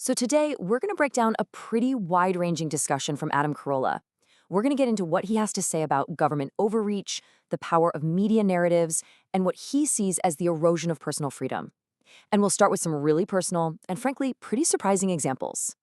So today, we're going to break down a pretty wide-ranging discussion from Adam Carolla. We're going to get into what he has to say about government overreach, the power of media narratives, and what he sees as the erosion of personal freedom. And we'll start with some really personal and frankly pretty surprising examples.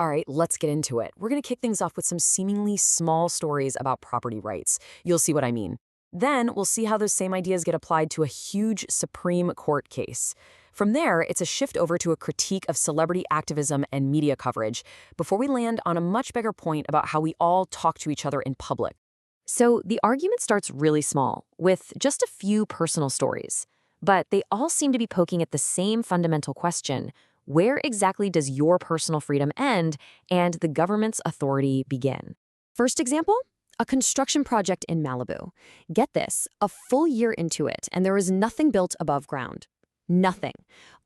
All right, let's get into it. We're going to kick things off with some seemingly small stories about property rights. You'll see what I mean. Then we'll see how those same ideas get applied to a huge Supreme Court case. From there, it's a shift over to a critique of celebrity activism and media coverage before we land on a much bigger point about how we all talk to each other in public. So the argument starts really small, with just a few personal stories. But they all seem to be poking at the same fundamental question: where exactly does your personal freedom end and the government's authority begin? First example? A construction project in Malibu. Get this, a full year into it, and there is nothing built above ground. Nothing.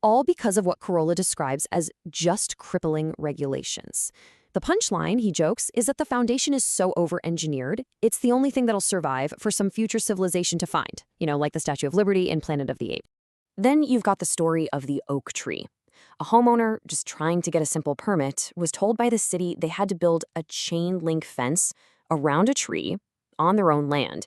All because of what Carolla describes as just crippling regulations. The punchline, he jokes, is that the foundation is so over-engineered, it's the only thing that'll survive for some future civilization to find, like the Statue of Liberty in Planet of the Apes. Then you've got the story of the oak tree. A homeowner, just trying to get a simple permit, was told by the city they had to build a chain-link fence around a tree on their own land.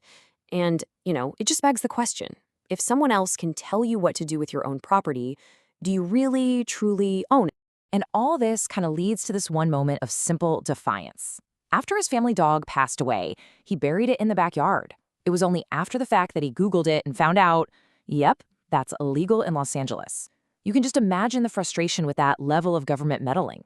And, it just begs the question: if someone else can tell you what to do with your own property, do you really, truly own it? And all this kind of leads to this one moment of simple defiance. After his family dog passed away, he buried it in the backyard. It was only after the fact that he Googled it and found out, yep, that's illegal in Los Angeles. You can just imagine the frustration with that level of government meddling.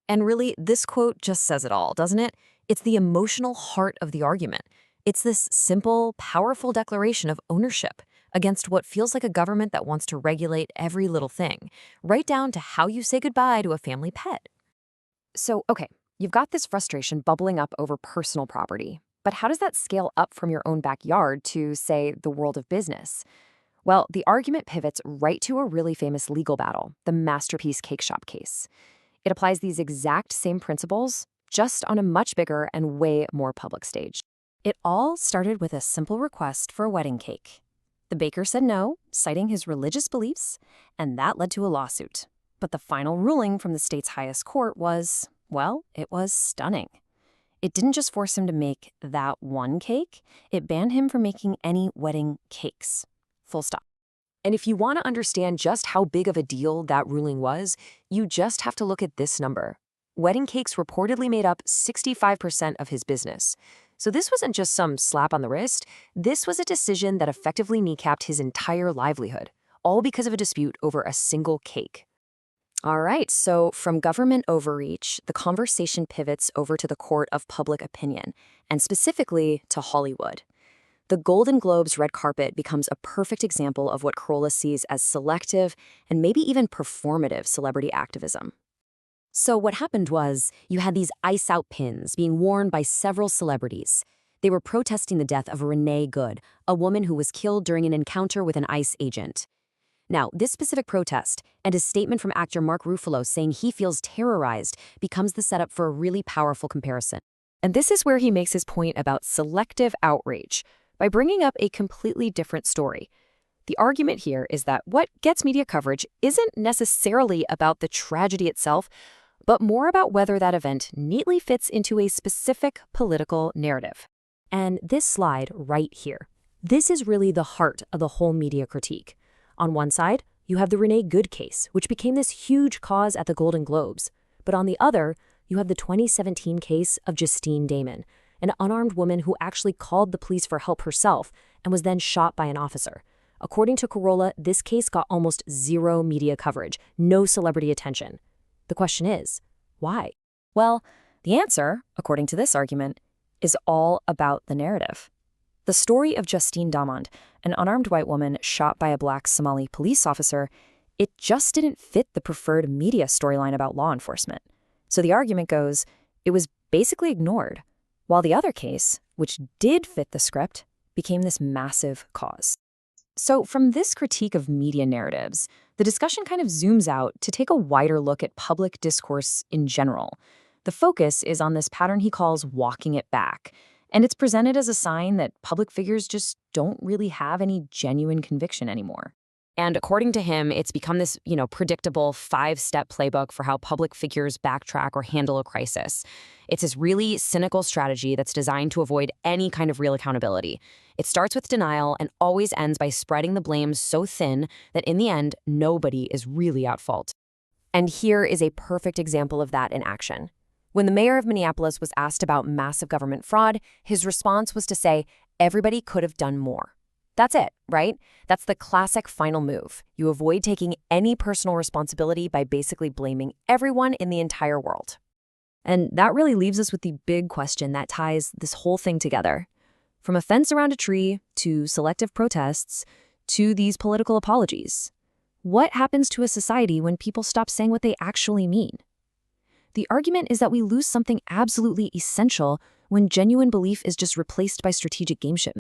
And really, this quote just says it all, doesn't it? It's the emotional heart of the argument. It's this simple, powerful declaration of ownership against what feels like a government that wants to regulate every little thing, right down to how you say goodbye to a family pet. So, okay, you've got this frustration bubbling up over personal property, but how does that scale up from your own backyard to, say, the world of business? Well, the argument pivots right to a really famous legal battle, the Masterpiece Cake Shop case. It applies these exact same principles, just on a much bigger and way more public stage. It all started with a simple request for a wedding cake. The baker said no, citing his religious beliefs, and that led to a lawsuit. But the final ruling from the state's highest court was, well, it was stunning. It didn't just force him to make that one cake, it banned him from making any wedding cakes. Full stop. And if you want to understand just how big of a deal that ruling was, you just have to look at this number. Wedding cakes reportedly made up 65% of his business. So this wasn't just some slap on the wrist. This was a decision that effectively kneecapped his entire livelihood, all because of a dispute over a single cake. All right, so from government overreach, the conversation pivots over to the court of public opinion, and specifically to Hollywood. The Golden Globes red carpet becomes a perfect example of what Carolla sees as selective and maybe even performative celebrity activism. So what happened was, you had these ice-out pins being worn by several celebrities. They were protesting the death of Renee Good, a woman who was killed during an encounter with an ICE agent. Now, this specific protest, and a statement from actor Mark Ruffalo saying he feels terrorized, becomes the setup for a really powerful comparison. And this is where he makes his point about selective outrage, by bringing up a completely different story. The argument here is that what gets media coverage isn't necessarily about the tragedy itself, but more about whether that event neatly fits into a specific political narrative. And this slide right here, this is really the heart of the whole media critique. On one side, you have the Renee Good case, which became this huge cause at the Golden Globes. But on the other, you have the 2017 case of Justine Damond, an unarmed woman who actually called the police for help herself and was then shot by an officer. According to Carolla, this case got almost zero media coverage, no celebrity attention. The question is, why? Well, the answer, according to this argument, is all about the narrative. The story of Justine Damond, an unarmed white woman shot by a black Somali police officer, it just didn't fit the preferred media storyline about law enforcement. So the argument goes, it was basically ignored, while the other case, which did fit the script, became this massive cause. So from this critique of media narratives, the discussion kind of zooms out to take a wider look at public discourse in general. The focus is on this pattern he calls walking it back, and it's presented as a sign that public figures just don't really have any genuine conviction anymore. And according to him, it's become this, predictable 5-step playbook for how public figures backtrack or handle a crisis. It's this really cynical strategy that's designed to avoid any kind of real accountability. It starts with denial and always ends by spreading the blame so thin that in the end, nobody is really at fault. And here is a perfect example of that in action. When the mayor of Minneapolis was asked about massive government fraud, his response was to say, everybody could have done more. That's it, right? That's the classic final move. You avoid taking any personal responsibility by basically blaming everyone in the entire world. And that really leaves us with the big question that ties this whole thing together. From a fence around a tree, to selective protests, to these political apologies. What happens to a society when people stop saying what they actually mean? The argument is that we lose something absolutely essential when genuine belief is just replaced by strategic gamesmanship.